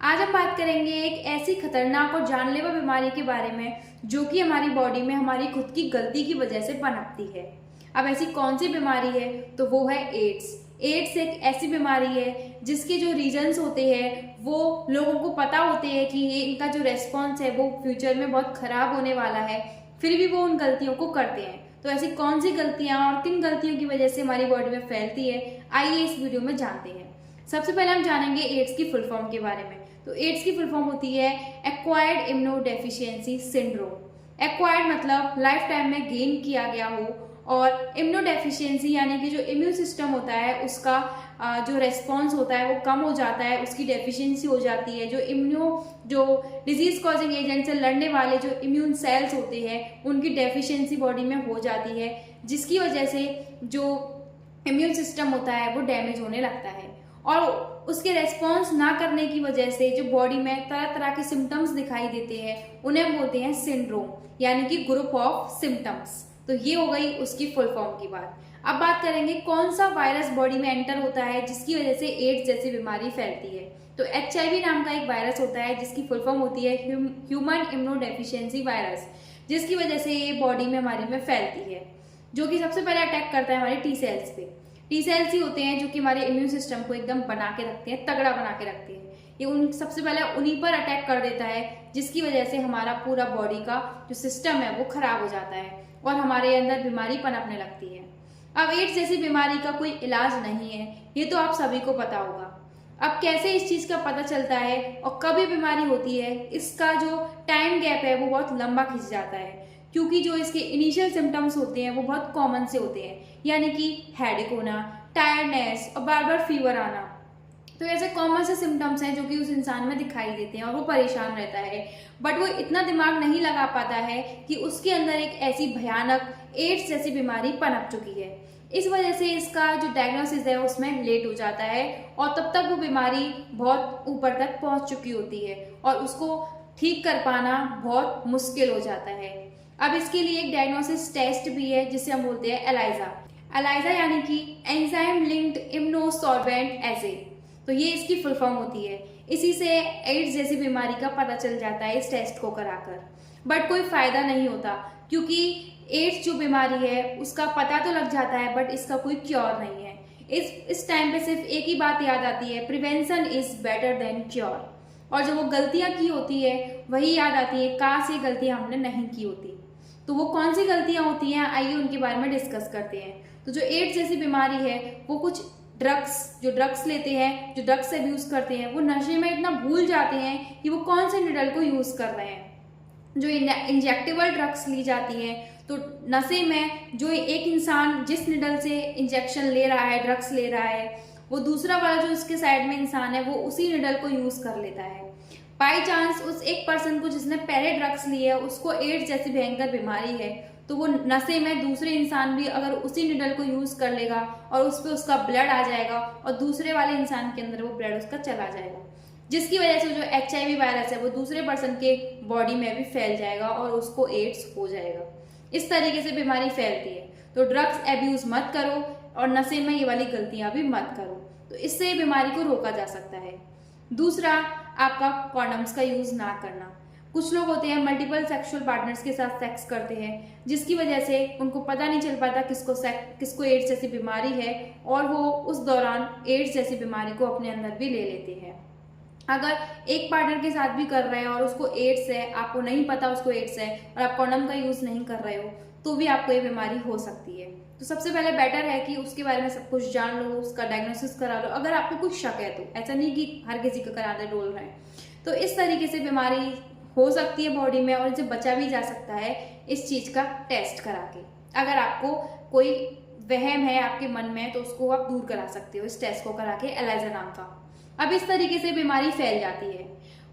आज हम बात करेंगे एक ऐसी खतरनाक और जानलेवा बीमारी के बारे में जो कि हमारी बॉडी में हमारी खुद की गलती की वजह से पनपती है। अब ऐसी कौन सी बीमारी है तो वो है एड्स। एड्स एक ऐसी बीमारी है जिसके जो रीजंस होते हैं वो लोगों को पता होते हैं कि ये इनका जो रेस्पॉन्स है वो फ्यूचर में बहुत खराब होने वाला है, फिर भी वो उन गलतियों को करते हैं। तो ऐसी कौन सी गलतियां और किन गलतियों की वजह से हमारी बॉडी में फैलती है, आइए इस वीडियो में जानते हैं। सबसे पहले हम जानेंगे एड्स की फुल फॉर्म के बारे में। तो एड्स की फुल फॉर्म होती है एक्वायर्ड इम्यूनोडेफिशिएंसी सिंड्रोम। एक्वायर्ड मतलब लाइफ टाइम में गेन किया गया हो, और इम्यूनोडेफिशिएंसी यानी कि जो इम्यून सिस्टम होता है उसका जो रेस्पॉन्स होता है वो कम हो जाता है, उसकी डेफिशिएंसी हो जाती है। जो डिजीज कॉजिंग एजेंट से लड़ने वाले जो इम्यून सेल्स होते हैं उनकी डेफिशिएंसी बॉडी में हो जाती है, जिसकी वजह से जो इम्यून सिस्टम होता है वो डैमेज होने लगता है। और उसके रेस्पॉन्स ना करने की वजह से जो बॉडी में तरह तरह के सिम्टम्स दिखाई देते हैं उन्हें बोलते हैं सिंड्रोम, यानी कि ग्रुप ऑफ सिम्टम्स। तो ये हो गई उसकी फुल फॉर्म की बात। अब बात करेंगे कौन सा वायरस बॉडी में एंटर होता है जिसकी वजह से एड्स जैसी बीमारी फैलती है। तो HIV नाम का एक वायरस होता है जिसकी फुल फॉर्म होती है ह्यूमन इम्यूनोडेफिशिएंसी वायरस, जिसकी वजह से ये बॉडी में हमारी में फैलती है, जो कि सबसे पहले अटैक करता है हमारे टी सेल्स पे। टी सेल्स ही होते हैं जो कि हमारे इम्यून सिस्टम को एकदम बना के रखते हैं, तगड़ा बना के रखते हैं। ये सबसे पहले उन्हीं पर अटैक कर देता है, जिसकी वजह से हमारा पूरा बॉडी का जो सिस्टम है वो खराब हो जाता है और हमारे अंदर बीमारी पनपने लगती है। अब एड्स जैसी बीमारी का कोई इलाज नहीं है, ये तो आप सभी को पता होगा। अब कैसे इस चीज का पता चलता है और कब ये बीमारी होती है, इसका जो टाइम गैप है वो बहुत लंबा खिंच जाता है, क्योंकि जो इसके इनिशियल सिम्टम्स होते हैं वो बहुत कॉमन से होते हैं, यानी कि हेडेक होना, टायर्डनेस और बार बार फीवर आना। तो ऐसे कॉमन से सिम्टम्स हैं जो कि उस इंसान में दिखाई देते हैं और वो परेशान रहता है, बट वो इतना दिमाग नहीं लगा पाता है कि उसके अंदर एक ऐसी भयानक एड्स जैसी बीमारी पनप चुकी है। इस वजह से इसका जो डायग्नोसिस है उसमें लेट हो जाता है और तब तक वो बीमारी बहुत ऊपर तक पहुंच चुकी होती है और उसको ठीक कर पाना बहुत मुश्किल हो जाता है। अब इसके लिए एक डायग्नोसिस टेस्ट भी है जिसे हम बोलते हैं एलाइजा। एलाइजा यानी कि एंजाइम लिंक्ड इम्यूनोसॉर्बेंट एसे। तो ये इसकी फुल फॉर्म होती है। इसी से एड्स जैसी बीमारी का पता चल जाता है इस टेस्ट को कराकर, बट कोई फायदा नहीं होता, क्योंकि एड्स जो बीमारी है उसका पता तो लग जाता है बट इसका कोई क्योर नहीं है। इस टाइम पे सिर्फ एक ही बात याद आती है, prevention is better than cure. और जो वो गलतियां की होती है वही याद आती है, काश ये गलतियां हमने नहीं की होती। तो वो कौन सी गलतियां होती हैं, आइए उनके बारे में डिस्कस करते हैं। तो जो एड्स जैसी बीमारी है वो कुछ ड्रग्स लेते हैं, जो ड्रग्स अब्यूज करते हैं, वो नशे में इतना भूल जाते हैं कि वो कौन से निडल को यूज कर रहे हैं। जो इंजेक्टेबल ड्रग्स ली जाती हैं, तो नशे में जो एक इंसान जिस निडल से इंजेक्शन ले रहा है, ड्रग्स ले रहा है, वो दूसरा वाला जो उसके साइड में इंसान है वो उसी निडल को यूज कर लेता है। बाई चांस उस एक पर्सन को जिसने पहले ड्रग्स लिए है उसको एड्स जैसी भयंकर बीमारी है, तो वो नशे में दूसरे इंसान भी अगर उसी निडल को यूज कर लेगा और उस पर उसका ब्लड आ जाएगा और दूसरे वाले इंसान के अंदर वो ब्लड उसका चला जाएगा, जिसकी वजह से जो HIV वायरस है वो दूसरे पर्सन के बॉडी में भी फैल जाएगा और उसको एड्स हो जाएगा। इस तरीके से बीमारी फैलती है। तो ड्रग्स अब्यूज मत करो और नशे में ये वाली गलतियां भी मत करो, तो इससे बीमारी को रोका जा सकता है। दूसरा, आपका कॉन्डम्स का यूज ना करना। कुछ लोग होते हैं मल्टीपल सेक्सुअल पार्टनर्स के साथ सेक्स करते हैं, जिसकी वजह से उनको पता नहीं चल पाता किसको एड्स जैसी बीमारी है और वो उस दौरान एड्स जैसी बीमारी को अपने अंदर भी ले लेते हैं। अगर एक पार्टनर के साथ भी कर रहे हैं और उसको एड्स है, आपको नहीं पता उसको एड्स है और आप कॉन्डम का यूज नहीं कर रहे हो, तो भी आपको ये बीमारी हो सकती है। तो सबसे पहले बेटर है कि उसके बारे में सब कुछ जान लो, उसका डायग्नोसिस करा लो। अगर आपको कुछ शक है तो, ऐसा नहीं कि हर किसी का कराने डोल रहे हैं। तो इस तरीके से बीमारी हो सकती है बॉडी में और इसे बचा भी जा सकता है इस चीज का टेस्ट करा के। अगर आपको कोई वहम है आपके मन में तो उसको आप दूर करा सकते हो इस टेस्ट को करा के, एलाइजा नाम का। अब इस तरीके से बीमारी फैल जाती है।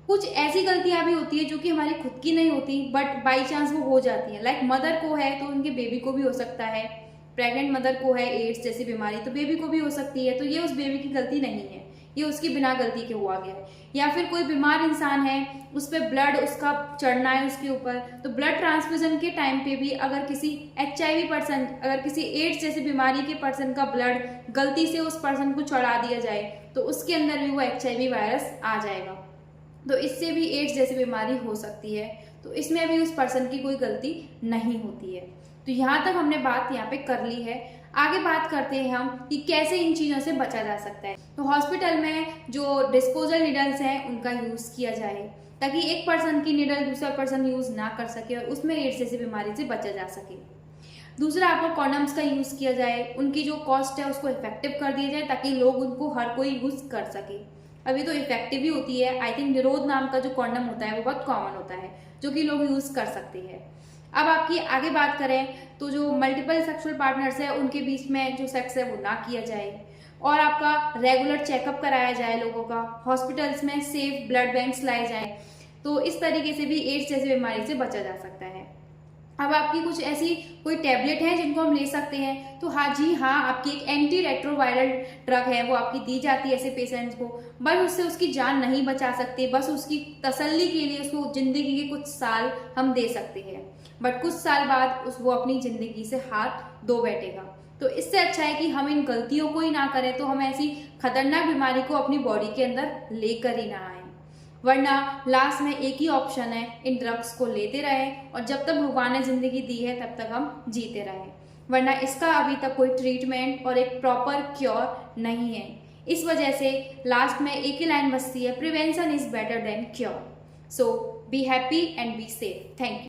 कुछ ऐसी गलतियां भी होती है जो कि हमारी खुद की नहीं होती बट बाई चांस वो हो जाती है। लाइक मदर को है तो उनके बेबी को भी हो सकता है, प्रेग्नेंट मदर को है एड्स जैसी बीमारी तो बेबी को भी हो सकती है। तो ये उस बेबी की गलती नहीं है, ये उसकी बिना गलती के हुआ गया है। या फिर कोई बीमार इंसान है, उस पर ब्लड उसका चढ़ना है उसके ऊपर, तो ब्लड ट्रांसफ्यूजन के टाइम पे भी अगर किसी HIV पर्सन, अगर किसी एड्स जैसी बीमारी के पर्सन का ब्लड गलती से उस पर्सन को चढ़ा दिया जाए तो उसके अंदर भी वो HIV वायरस आ जाएगा। तो इससे भी एड्स जैसी बीमारी हो सकती है। तो इसमें भी उस पर्सन की कोई गलती नहीं होती है। तो यहाँ तक हमने बात यहाँ पे कर ली है। आगे बात करते हैं हम कि कैसे इन चीज़ों से बचा जा सकता है। तो हॉस्पिटल में जो डिस्पोजल निडल्स हैं उनका यूज़ किया जाए, ताकि एक पर्सन की निडल दूसरा पर्सन यूज़ ना कर सके और उसमें एड्स जैसी बीमारी से बचा जा सके। दूसरा, आपको कॉन्डम्स का यूज़ किया जाए, उनकी जो कॉस्ट है उसको इफेक्टिव कर दिया जाए, ताकि लोग उनको हर कोई यूज़ कर सके। अभी तो इफेक्टिव ही होती है। आई थिंक निरोध नाम का जो कॉन्डम होता है वो बहुत कॉमन होता है, जो कि लोग यूज़ कर सकते हैं। अब आपकी आगे बात करें तो जो मल्टीपल सेक्सुअल पार्टनर्स है उनके बीच में जो सेक्स है वो ना किया जाए, और आपका रेगुलर चेकअप कराया जाए लोगों का। हॉस्पिटल्स में सेफ ब्लड बैंक्स लाए जाएं। तो इस तरीके से भी एड्स जैसी बीमारी से बचा जा सकता है। अब आपकी कुछ ऐसी कोई टैबलेट है जिनको हम ले सकते हैं, तो हाँ जी हाँ, आपकी एक एंटी रेट्रोवायरल ड्रग है वो आपकी दी जाती है ऐसे पेशेंट्स को। बस उससे उसकी जान नहीं बचा सकते, बस उसकी तसल्ली के लिए उसको जिंदगी के कुछ साल हम दे सकते हैं, बट कुछ साल बाद वो अपनी जिंदगी से हाथ धो बैठेगा। तो इससे अच्छा है कि हम इन गलतियों को ही ना करें, तो हम ऐसी खतरनाक बीमारी को अपनी बॉडी के अंदर लेकर ही ना आए। वरना लास्ट में एक ही ऑप्शन है, इन ड्रग्स को लेते रहे और जब तक भगवान ने जिंदगी दी है तब तक हम जीते रहे। वरना इसका अभी तक कोई ट्रीटमेंट और एक प्रॉपर क्योर नहीं है। इस वजह से लास्ट में एक ही लाइन बचती है, prevention is better than cure. So be happy and be safe. Thank you.